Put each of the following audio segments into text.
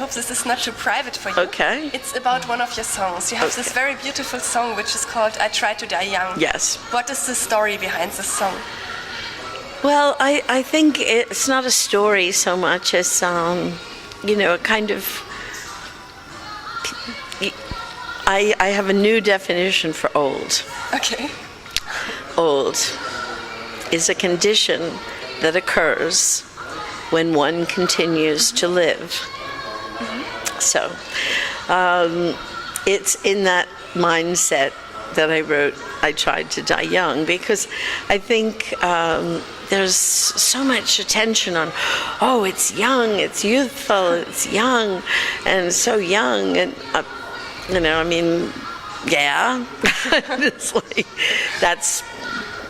hope this is not too private for you. Okay. It's about one of your songs. You have this very beautiful song which is called I Try to Die Young. Yes. What is the story behind this song? Well, I think it's not a story so much as, you know, a kind of... I have a new definition for old. Okay. Old is a condition that occurs when one continues to live. So, it's in that mindset that I wrote I Tried to Die Young, because I think there's so much attention on, oh, it's young, it's youthful, it's young, and so young, and you know, I mean, yeah, it's like, that's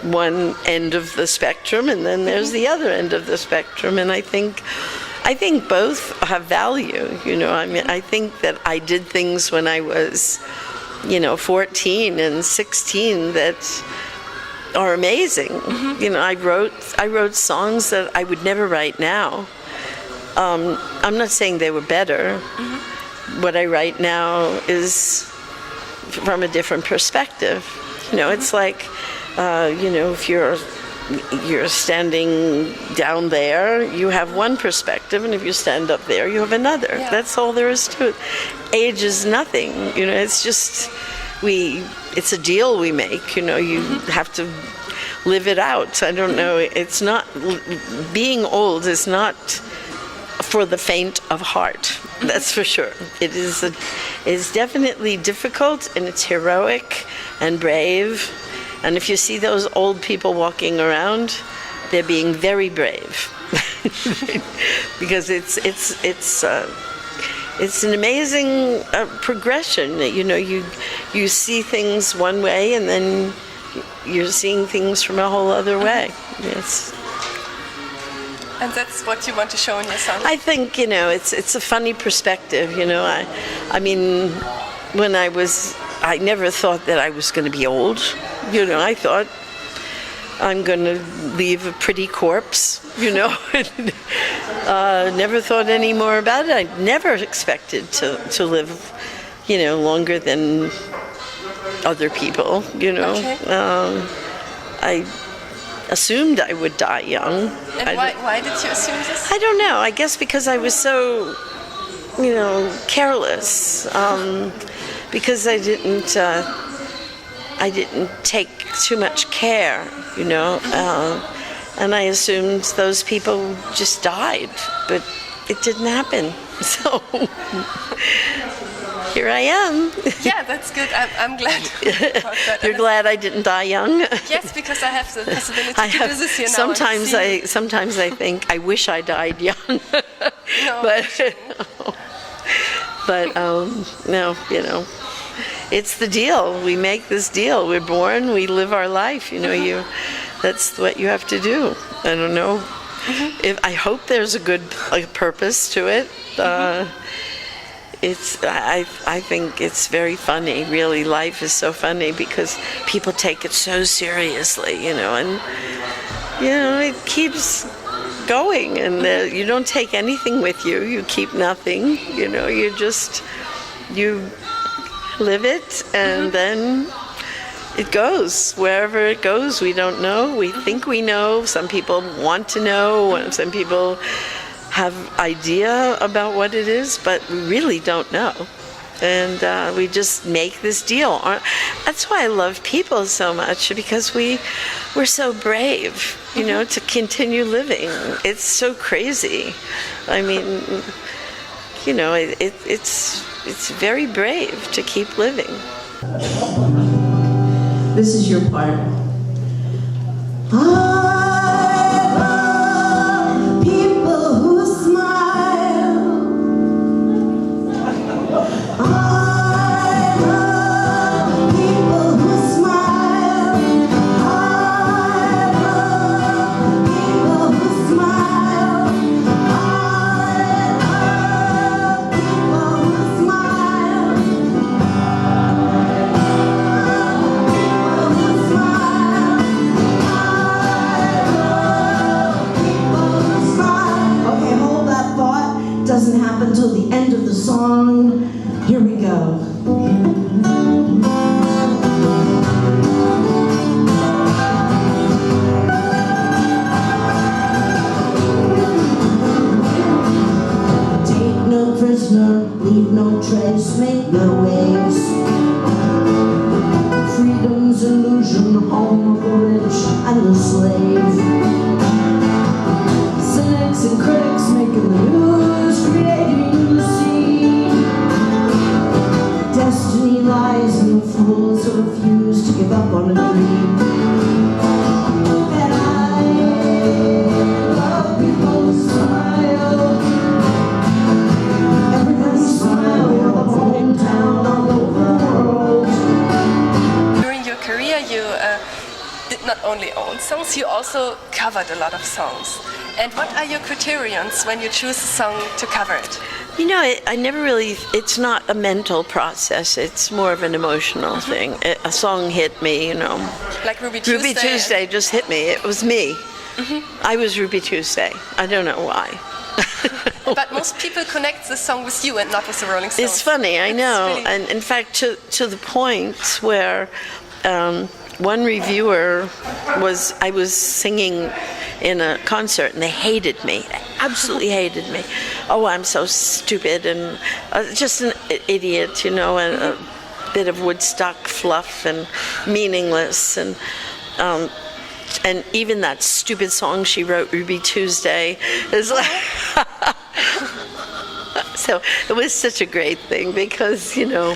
one end of the spectrum, and then there's the other end of the spectrum, and I think both have value, you know. I mean, I think that I did things when I was, you know, 14 and 16 that are amazing. You know, I wrote songs that I would never write now. I'm not saying they were better. What I write now is from a different perspective. You know, it's like, you know, if you're standing down there, you have one perspective, and if you stand up there, you have another. Yeah. That's all there is to it. Age is nothing, you know, it's just, it's a deal we make, you know, you have to live it out. I don't know, it's not, being old is not for the faint of heart, that's for sure. It is definitely difficult, and it's heroic and brave. And if you see those old people walking around, they're being very brave, because it's an amazing progression. You know, you see things one way, and then you're seeing things from a whole other way. Yes. And that's what you want to show in your song? I think, you know, it's a funny perspective. You know, I mean, when I never thought that I was going to be old. You know, I thought I'm going to leave a pretty corpse, you know. Never thought any more about it. I never expected to live, you know, longer than other people, you know. Okay. I assumed I would die young. And why did you assume this? I don't know. I guess because I was so, you know, careless. Because I didn't take too much care, you know, and I assumed those people just died, but it didn't happen. So here I am. Yeah, that's good. I'm glad about that. You're glad I didn't die young? Yes, because I have the possibility to do this here now. Sometimes I think I wish I died young. No. But no, you know, it's the deal. We make this deal. We're born, we live our life. You know, that's what you have to do. I don't know. I hope there's a good purpose to it. I think it's very funny. Really, life is so funny because people take it so seriously. You know, and you know it keeps going, and you don't take anything with you. You keep nothing. You know, you live it, and then it goes wherever it goes. We don't know. We think we know. Some people want to know, and some people have idea about what it is, but we really don't know. And we just make this deal. That's why I love people so much, because we're so brave, you know, to continue living. It's so crazy. I mean, you know, it's very brave to keep living. This is your part. World Trades make their waves. Freedom's illusion, home of the rich and the slave. Cynics and critics making the news, creating the scene. Destiny lies in the fools who refuse to give up on a dream. And I love people's smile. Everybody smile, we're the hometown all over the world. During your career, you did not only own songs, you also covered a lot of songs. And what are your criterions when you choose a song to cover it? You know, I never really, it's not a mental process, it's more of an emotional thing. A song hit me, you know. Like Ruby Tuesday? Ruby Tuesday just hit me. It was me. I was Ruby Tuesday. I don't know why. But most people connect the song with you and not with the Rolling Stones. It's funny, I know. Really... And in fact, to the point where one reviewer I was singing in a concert and they hated me, absolutely hated me. Oh, I'm so stupid and just an idiot, you know, and a bit of Woodstock fluff and meaningless. And even that stupid song she wrote, Ruby Tuesday, is like... So it was such a great thing because, you know,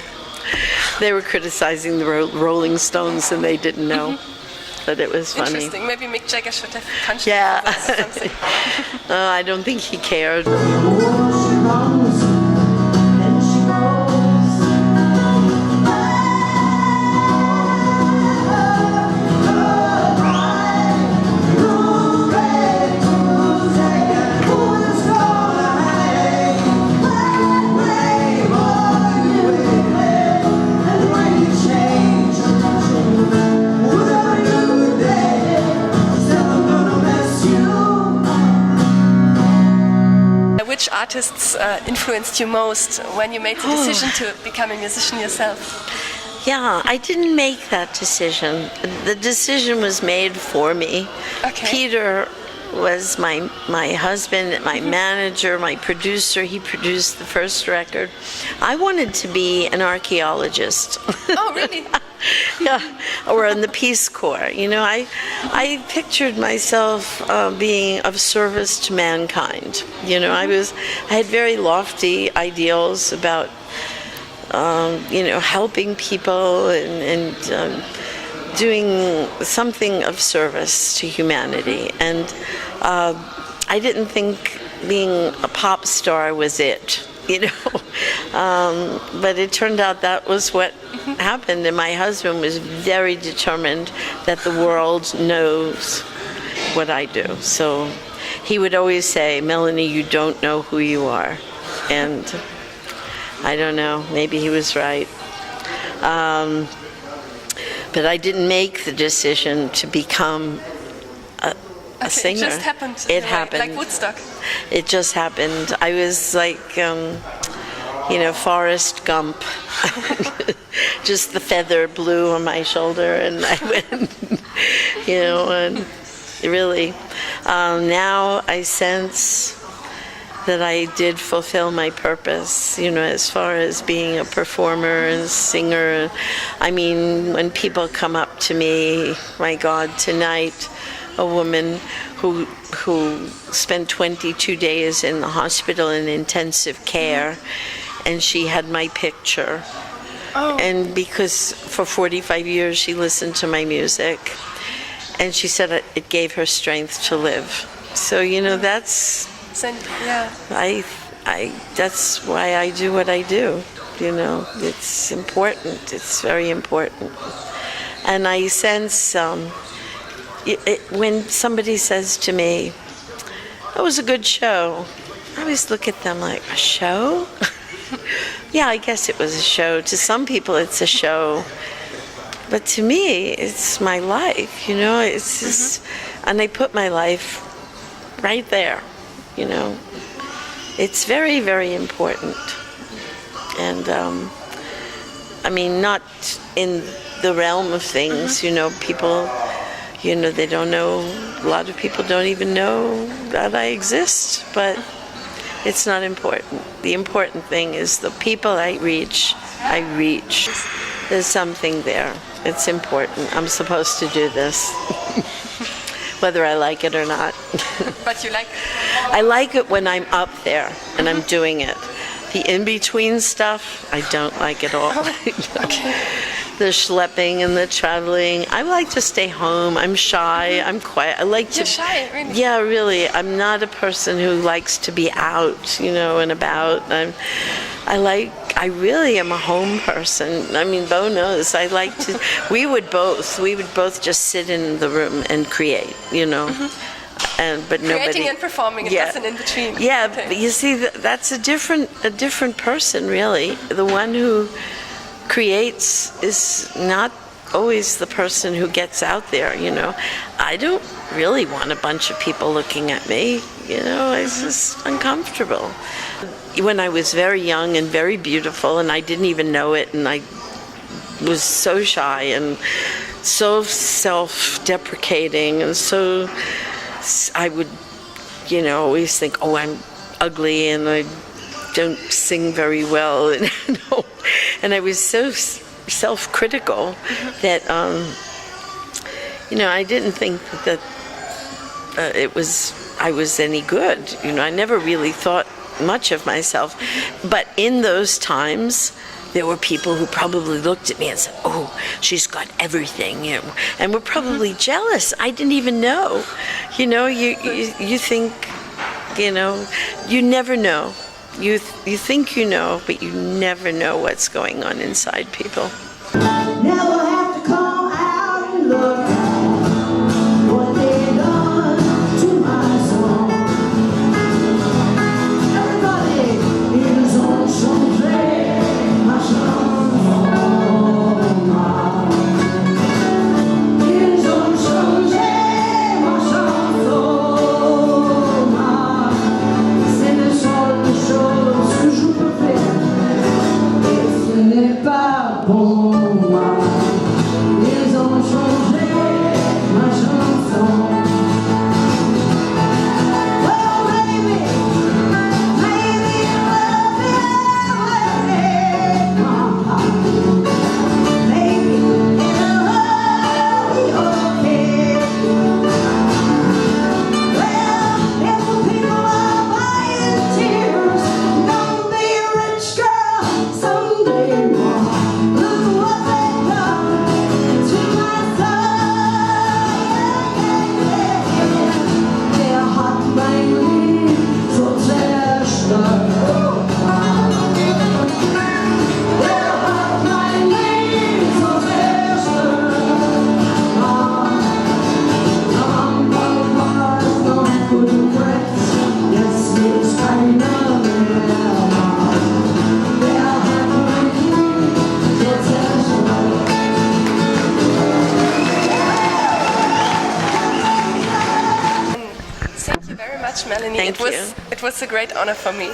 they were criticizing the Rolling Stones and they didn't know that it was funny. Interesting. Maybe Mick Jagger should have punched you Yeah. or something. I don't think he cared. Which artists influenced you most when you made the decision to become a musician yourself? Yeah, I didn't make that decision. The decision was made for me. Okay. Peter was my husband, my manager, my producer. He produced the first record. I wanted to be an archaeologist. Oh, really? Yeah, or in the Peace Corps. You know, I pictured myself being of service to mankind. You know, I had very lofty ideals about, you know, helping people and doing something of service to humanity. And I didn't think being a pop star was it. You know, but it turned out that was what happened, and my husband was very determined that the world knows what I do. So he would always say, Melanie, you don't know who you are. And I don't know, maybe he was right. But I didn't make the decision to become a singer. It just happened. It happened. Like Woodstock. It just happened. I was like, you know, Forrest Gump. Just the feather blew on my shoulder, and I went, you know, and really, now I sense that I did fulfill my purpose, you know, as far as being a performer and singer. I mean, when people come up to me, my God, tonight, a woman who spent 22 days in the hospital in intensive care, and she had my picture. Oh. And because for 45 years she listened to my music, and she said it gave her strength to live. So, you know, that's... Yeah. That's why I do what I do. You know, it's important. It's very important. And I sense when somebody says to me, "That was a good show," I always look at them like, "A show?" Yeah, I guess it was a show. To some people, it's a show. But to me, it's my life. You know, it's just, and I put my life right there. You know, it's very, very important. And I mean, not in the realm of things, you know, people, you know, they don't know, a lot of people don't even know that I exist, but It's not important. The important thing is the people I reach. There's something there. It's important. I'm supposed to do this, whether I like it or not. But you like it? I like it when I'm up there and I'm doing it. The in-between stuff, I don't like at all. Okay. The schlepping and the traveling. I like to stay home. I'm shy. I'm quiet. I like to. You're shy, really? Yeah, really. I'm not a person who likes to be out, and about. I really am a home person. I mean, Bo knows. I like to. We would both just sit in the room and create, But Creating nobody. and performing, it doesn't in between. Yeah, Okay. but you see, that's a different person, really. The one who creates is not always the person who gets out there, I don't really want a bunch of people looking at me, it's just uncomfortable. When I was very young and very beautiful and I didn't even know it, and I was so shy and so self-deprecating, and so I would, always think, oh, I'm ugly and I don't sing very well, and I was so self-critical that I didn't think that I was any good. I never really thought much of myself, but in those times there were people who probably looked at me and said, oh, she's got everything, and were probably jealous. I didn't even know. You think, you never know. You think you know, but you never know what's going on inside people. Never have to come out and look at what they done to my song. Everybody is on changer ma chanson. Ils ont changé ma chanson. C'est le seul de choses que je peux faire. Et ce n'est pas pour moi. Ils ont changé ma chanson. Oh baby, maybe love it, maybe it'll all be okay. Well, if the people are buying tears, don't be a rich girl someday more. Look what they've done to my soul. They're hot mainly so zerstört. They're hot mainly so zerstört. Am Baumarkt noch guten Preis, jetzt ist keiner mehr. Wer hat mein Leben so zerstört? Thank you very much, Melanie. Thank you. It was a great honor for me.